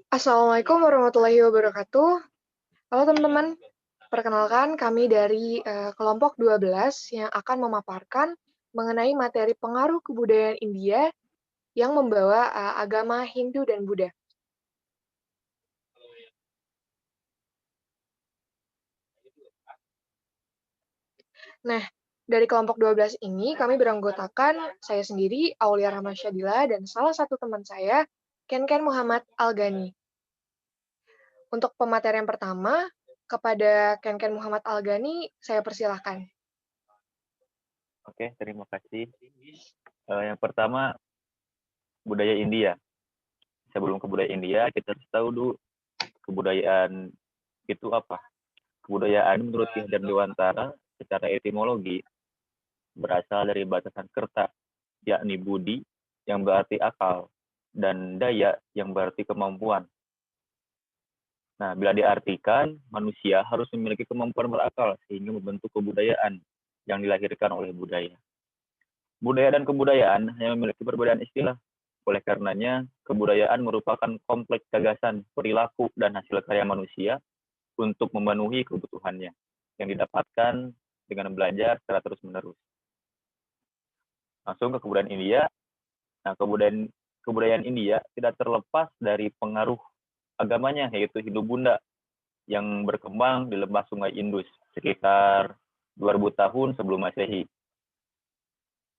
Assalamualaikum warahmatullahi wabarakatuh. Halo teman-teman, perkenalkan kami dari kelompok 12 yang akan memaparkan mengenai materi pengaruh kebudayaan India yang membawa agama Hindu dan Buddha. Nah, dari kelompok 12 ini kami beranggotakan saya sendiri, Aulia Rahmasyadila, dan salah satu teman saya, Ken Muhammad Algani. Untuk pematerian pertama, kepada Ken Muhammad Algani, saya persilahkan. Oke, terima kasih. Yang pertama, budaya India. Sebelum kebudayaan India, kita harus tahu dulu kebudayaan itu apa. Kebudayaan menurut Ki Hajar Dewantara secara etimologi berasal dari batasan Kerta, yakni budi yang berarti akal, dan daya yang berarti kemampuan. Nah, bila diartikan, manusia harus memiliki kemampuan berakal sehingga membentuk kebudayaan yang dilahirkan oleh budaya. Budaya dan kebudayaan hanya memiliki perbedaan istilah. Oleh karenanya, kebudayaan merupakan kompleks gagasan, perilaku, dan hasil karya manusia untuk memenuhi kebutuhannya yang didapatkan dengan belajar secara terus-menerus. Langsung ke kebudayaan India. Nah, kebudayaan India tidak terlepas dari pengaruh agamanya, yaitu Hindu-Buddha, yang berkembang di lembah Sungai Indus sekitar 2000 tahun sebelum Masehi.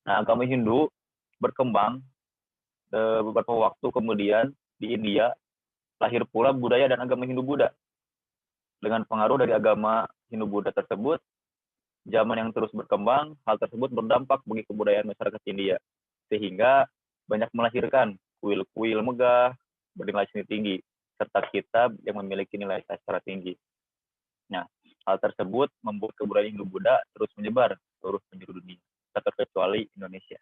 Nah, agama Hindu berkembang beberapa waktu kemudian di India lahir pula budaya dan agama Hindu-Buddha. Dengan pengaruh dari agama Hindu-Buddha tersebut, zaman yang terus berkembang, hal tersebut berdampak bagi kebudayaan masyarakat India. Sehingga banyak melahirkan kuil-kuil megah bernilai seni tinggi, serta kitab yang memiliki nilai sastra tinggi. Nah, hal tersebut membuat kebudayaan Hindu-Buddha terus menyebar seluruh penjuru dunia, tak terkecuali Indonesia.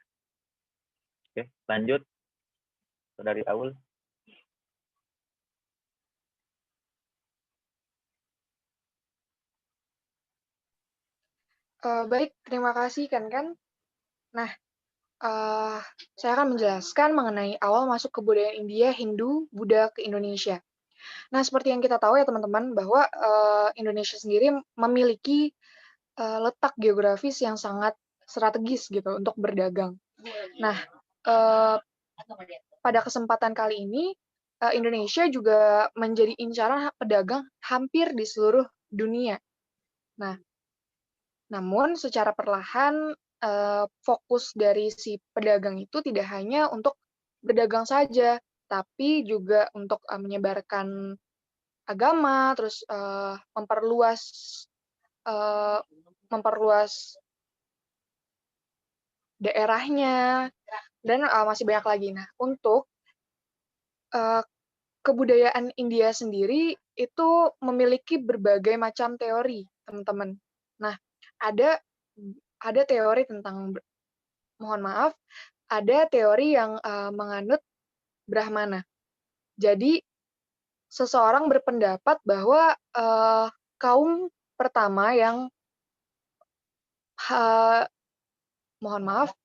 Oke, lanjut dari Aul. Baik, terima kasih Ken. Nah, saya akan menjelaskan mengenai awal masuk kebudayaan India, Hindu, Buddha ke Indonesia. Nah, seperti yang kita tahu ya teman-teman, bahwa Indonesia sendiri memiliki letak geografis yang sangat strategis gitu untuk berdagang. Nah, pada kesempatan kali ini, Indonesia juga menjadi incaran pedagang hampir di seluruh dunia. Nah, namun secara perlahan fokus dari si pedagang itu tidak hanya untuk berdagang saja, tapi juga untuk menyebarkan agama, terus memperluas daerahnya, dan masih banyak lagi. Nah, untuk kebudayaan India sendiri itu memiliki berbagai macam teori, teman-teman. Nah, ada teori tentang, mohon maaf, ada teori yang menganut Brahmana. Jadi, seseorang berpendapat bahwa kaum pertama yang mohon maaf,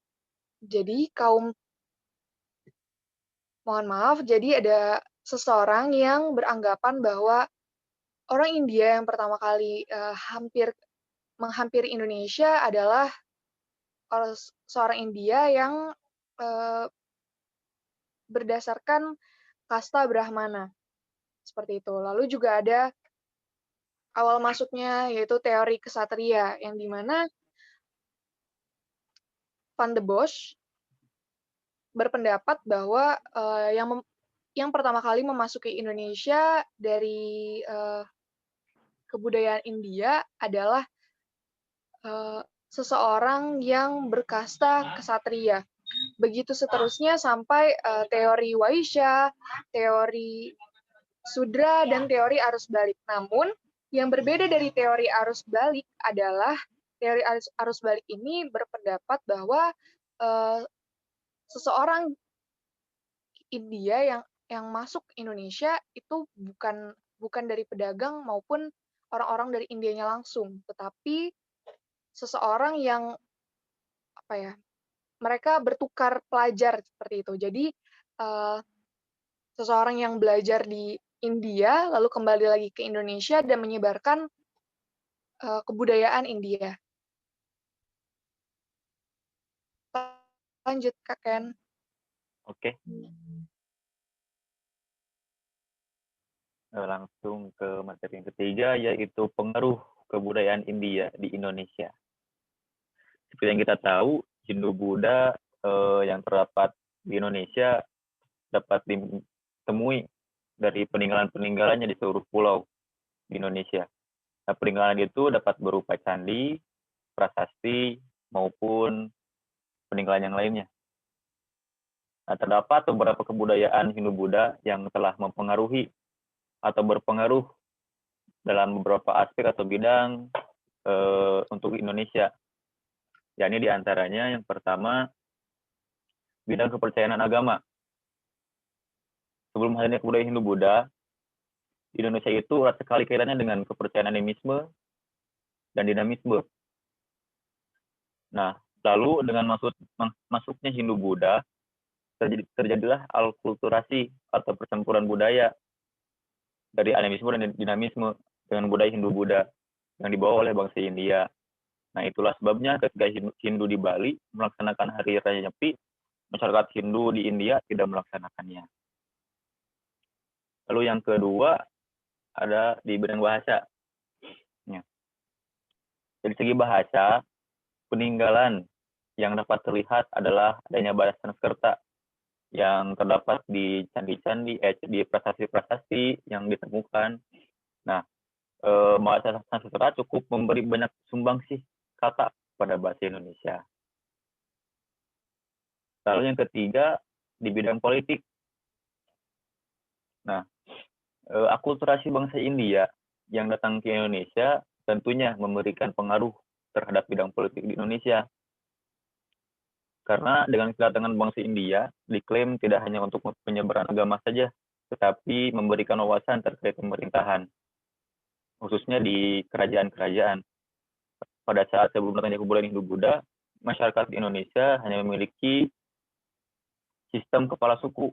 jadi ada seseorang yang beranggapan bahwa orang India yang pertama kali menghampiri Indonesia adalah seorang India yang berdasarkan kasta Brahmana. Seperti itu. Lalu juga ada awal masuknya yaitu teori kesatria, yang dimana Van de Bosch berpendapat bahwa yang pertama kali memasuki Indonesia dari kebudayaan India adalah seseorang yang berkasta kesatria. Begitu seterusnya sampai teori Waisya, teori Sudra, dan teori arus balik. Namun, yang berbeda dari teori arus balik adalah teori arus balik ini berpendapat bahwa seseorang India yang masuk Indonesia itu bukan dari pedagang maupun orang-orang dari Indianya langsung, tetapi seseorang yang mereka bertukar pelajar seperti itu. Jadi seseorang yang belajar di India, lalu kembali lagi ke Indonesia dan menyebarkan kebudayaan India. Lanjut, Kak Ken. Oke, langsung ke materi yang ketiga, yaitu pengaruh kebudayaan India di Indonesia. Seperti yang kita tahu, Hindu-Buddha yang terdapat di Indonesia dapat ditemui dari peninggalan-peninggalannya di seluruh pulau di Indonesia. Nah, peninggalan itu dapat berupa candi, prasasti, maupun peninggalan yang lainnya. Nah, terdapat beberapa kebudayaan Hindu-Buddha yang telah mempengaruhi atau berpengaruh dalam beberapa aspek atau bidang untuk Indonesia. Yakni diantaranya yang pertama, bidang kepercayaan agama. Sebelum hadirnya kebudayaan Hindu-Buddha, di Indonesia itu erat sekali kaitannya dengan kepercayaan animisme dan dinamisme. Nah, lalu dengan masuknya Hindu-Buddha, terjadilah alkulturasi atau percampuran budaya dari animisme dan dinamisme dengan budaya Hindu-Buddha yang dibawa oleh bangsa India. Nah, itulah sebabnya ketika Hindu di Bali melaksanakan Hari Raya Nyepi, masyarakat Hindu di India tidak melaksanakannya. Lalu yang kedua, ada di bidang bahasa. Ya. Dari segi bahasa, peninggalan yang dapat terlihat adalah adanya bahasa Sanskerta yang terdapat di candi-candi, di prasasti-prasasti yang ditemukan. Nah, bahasa Sanskerta cukup memberi banyak sumbangsih kata pada bahasa Indonesia. Lalu yang ketiga, di bidang politik. Nah, akulturasi bangsa India yang datang ke Indonesia tentunya memberikan pengaruh terhadap bidang politik di Indonesia. Karena dengan kedatangan bangsa India, diklaim tidak hanya untuk penyebaran agama saja, tetapi memberikan wawasan terkait pemerintahan, khususnya di kerajaan-kerajaan. Pada saat sebelum datangnya kebudayaan Hindu-Buddha, masyarakat di Indonesia hanya memiliki sistem kepala suku.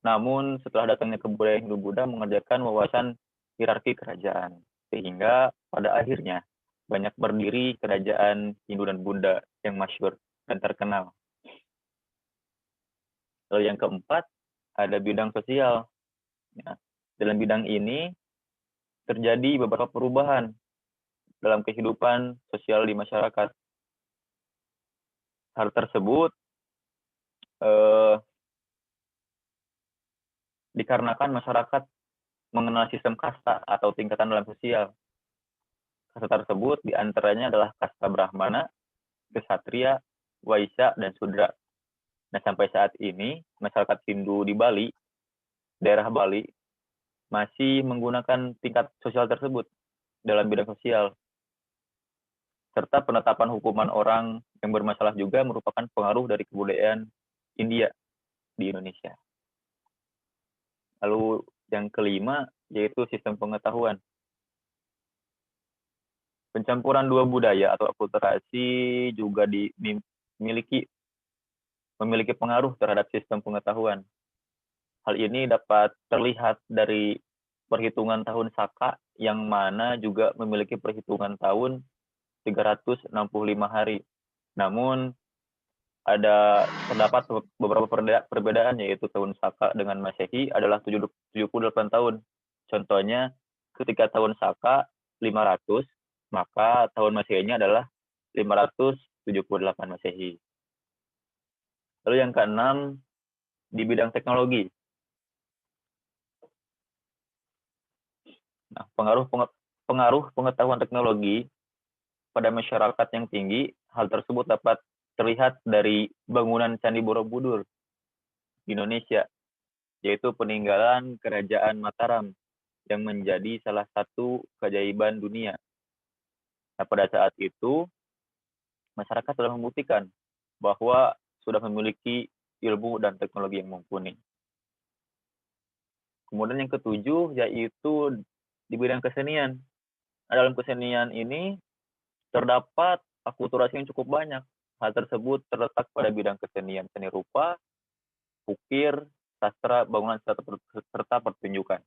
Namun setelah datangnya kebudayaan Hindu-Buddha mengerjakan wawasan hierarki kerajaan, sehingga pada akhirnya banyak berdiri kerajaan Hindu dan Buddha yang masyhur dan terkenal. Lalu yang keempat, ada bidang sosial. Ya, dalam bidang ini terjadi beberapa perubahan dalam kehidupan sosial di masyarakat. Hal tersebut dikarenakan masyarakat mengenal sistem kasta atau tingkatan dalam sosial. Kasta tersebut diantaranya adalah kasta Brahmana, Ksatria, Waisya, dan Sudra. Nah, sampai saat ini, masyarakat Hindu di Bali, daerah Bali, masih menggunakan tingkat sosial tersebut dalam bidang sosial. Serta penetapan hukuman orang yang bermasalah juga merupakan pengaruh dari kebudayaan India di Indonesia. Lalu yang kelima, yaitu sistem pengetahuan. Pencampuran dua budaya atau akulturasi juga memiliki pengaruh terhadap sistem pengetahuan. Hal ini dapat terlihat dari perhitungan tahun Saka yang mana juga memiliki perhitungan tahun 365 hari. Namun terdapat beberapa perbedaan, yaitu tahun Saka dengan Masehi adalah 78 tahun. Contohnya, ketika tahun Saka 500, maka tahun Masehinya adalah 578 Masehi. Lalu yang keenam, di bidang teknologi. Nah, pengaruh pengetahuan teknologi pada masyarakat yang tinggi, hal tersebut dapat terlihat dari bangunan Candi Borobudur di Indonesia, yaitu peninggalan Kerajaan Mataram yang menjadi salah satu keajaiban dunia. Nah, pada saat itu, masyarakat telah membuktikan bahwa sudah memiliki ilmu dan teknologi yang mumpuni. Kemudian yang ketujuh, yaitu di bidang kesenian. Nah, dalam kesenian ini terdapat akulturasi yang cukup banyak. Hal tersebut terletak pada bidang kesenian seni rupa, ukir, sastra, bangunan, serta pertunjukan.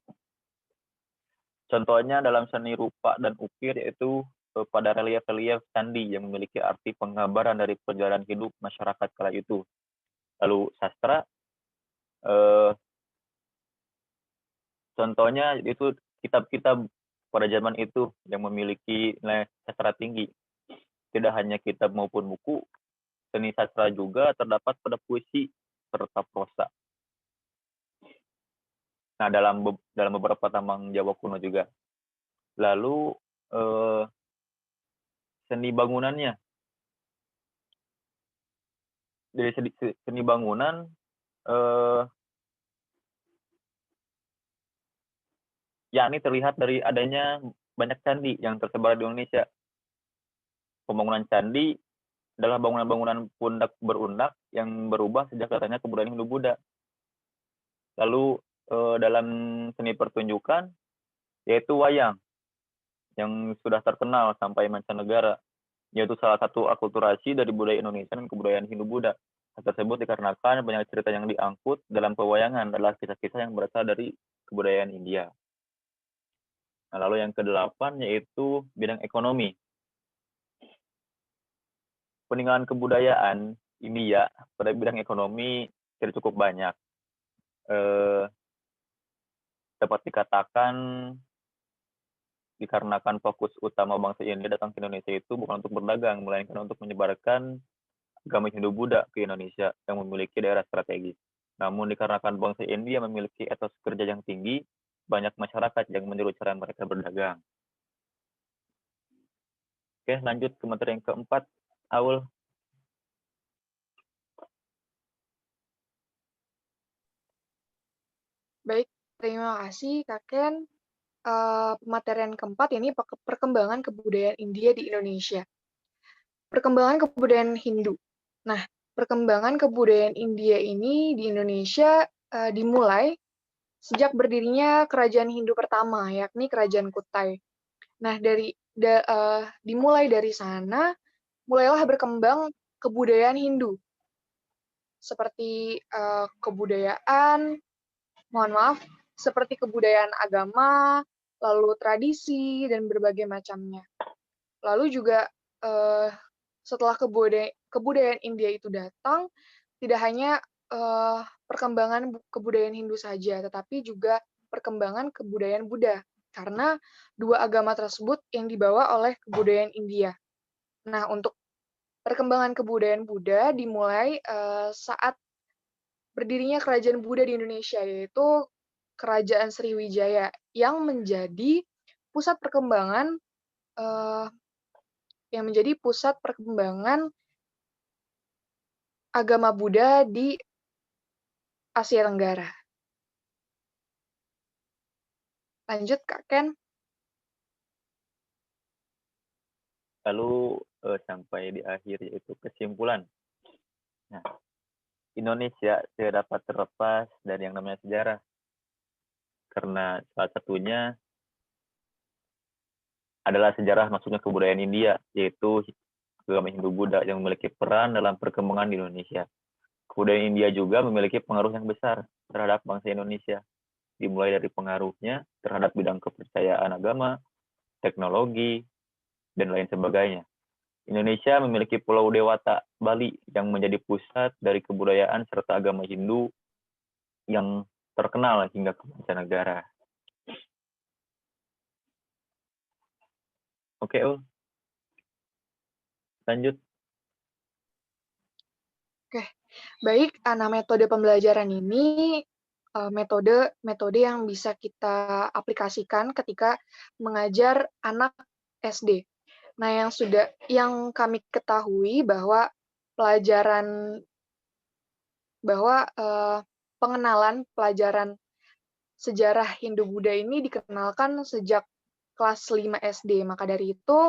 Contohnya dalam seni rupa dan ukir yaitu pada relief-relief candi yang memiliki arti penggambaran dari perjalanan hidup masyarakat kala itu. Lalu sastra, contohnya itu kitab-kitab pada zaman itu yang memiliki nilai sastra tinggi. Tidak hanya kitab maupun buku, seni sastra juga terdapat pada puisi serta prosa. Nah, dalam beberapa tambang Jawa kuno juga. Lalu seni bangunannya. Dari seni bangunan yakni terlihat dari adanya banyak candi yang tersebar di Indonesia. Pembangunan candi adalah bangunan-bangunan pundak berundak yang berubah sejak datangnya kebudayaan Hindu-Buddha. Lalu dalam seni pertunjukan yaitu wayang yang sudah terkenal sampai mancanegara, yaitu salah satu akulturasi dari budaya Indonesia dan kebudayaan Hindu-Buddha. Hal tersebut dikarenakan banyak cerita yang diangkut dalam pewayangan adalah kisah-kisah yang berasal dari kebudayaan India. Nah, lalu yang ke-8 yaitu bidang ekonomi. Peninggalan kebudayaan India pada bidang ekonomi tidak cukup banyak. Dapat dikatakan dikarenakan fokus utama bangsa India datang ke Indonesia itu bukan untuk berdagang, melainkan untuk menyebarkan agama Hindu-Buddha ke Indonesia yang memiliki daerah strategis. Namun dikarenakan bangsa India memiliki etos kerja yang tinggi, banyak masyarakat yang meniru cara mereka berdagang. Oke, lanjut ke materi yang keempat, Aul. Baik, terima kasih Kak Ken. Pematerian keempat ini perkembangan kebudayaan India di Indonesia. Perkembangan kebudayaan Hindu. Nah, perkembangan kebudayaan India ini di Indonesia dimulai sejak berdirinya kerajaan Hindu pertama, yakni Kerajaan Kutai. Nah, dimulai dari sana, mulailah berkembang kebudayaan Hindu, seperti seperti kebudayaan agama, lalu tradisi, dan berbagai macamnya. Lalu juga setelah kebudayaan India itu datang, tidak hanya perkembangan kebudayaan Hindu saja, tetapi juga perkembangan kebudayaan Buddha, karena dua agama tersebut yang dibawa oleh kebudayaan India. Nah, untuk perkembangan kebudayaan Buddha dimulai saat berdirinya kerajaan Buddha di Indonesia, yaitu Kerajaan Sriwijaya, yang menjadi pusat perkembangan agama Buddha di Asia Tenggara. Lanjut, Kak Ken. Lalu sampai di akhir yaitu kesimpulan. Nah, Indonesia tidak dapat terlepas dari yang namanya sejarah. Karena salah satunya adalah sejarah masuknya kebudayaan India, yaitu agama Hindu-Buddha yang memiliki peran dalam perkembangan di Indonesia. Kebudayaan India juga memiliki pengaruh yang besar terhadap bangsa Indonesia, dimulai dari pengaruhnya terhadap bidang kepercayaan agama, teknologi, dan lain sebagainya. Indonesia memiliki Pulau Dewata, Bali, yang menjadi pusat dari kebudayaan serta agama Hindu yang terkenal hingga ke mancanegara. Oke, lanjut. Oke, baik. Nah, metode pembelajaran ini metode yang bisa kita aplikasikan ketika mengajar anak SD. Nah, yang kami ketahui bahwa pengenalan pelajaran sejarah Hindu-Buddha ini dikenalkan sejak kelas 5 SD. Maka dari itu,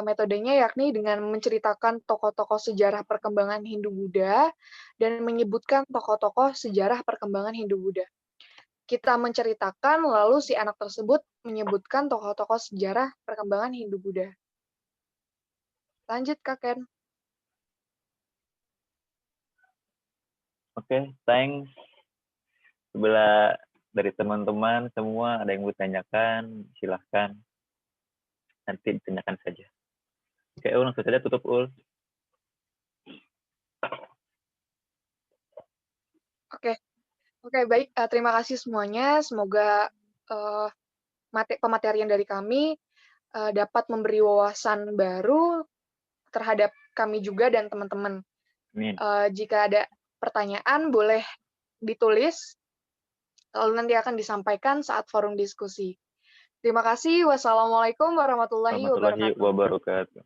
metodenya yakni dengan menceritakan tokoh-tokoh sejarah perkembangan Hindu-Buddha dan menyebutkan tokoh-tokoh sejarah perkembangan Hindu-Buddha. Kita menceritakan, lalu si anak tersebut menyebutkan tokoh-tokoh sejarah perkembangan Hindu-Buddha. Lanjut, Kak Ken. Oke, thanks. Bila dari teman-teman semua ada yang mau tanyakan, silahkan. Nanti ditanyakan saja. Oke, Ul, langsung saja tutup, Ul. Oke, baik. Terima kasih semuanya. Semoga pematerian dari kami dapat memberi wawasan baru terhadap kami juga dan teman-teman. Amin. Jika ada pertanyaan, boleh ditulis, lalu nanti akan disampaikan saat forum diskusi. Terima kasih. Wassalamualaikum warahmatullahi Warahmatullahi wabarakatuh. wabarakatuh.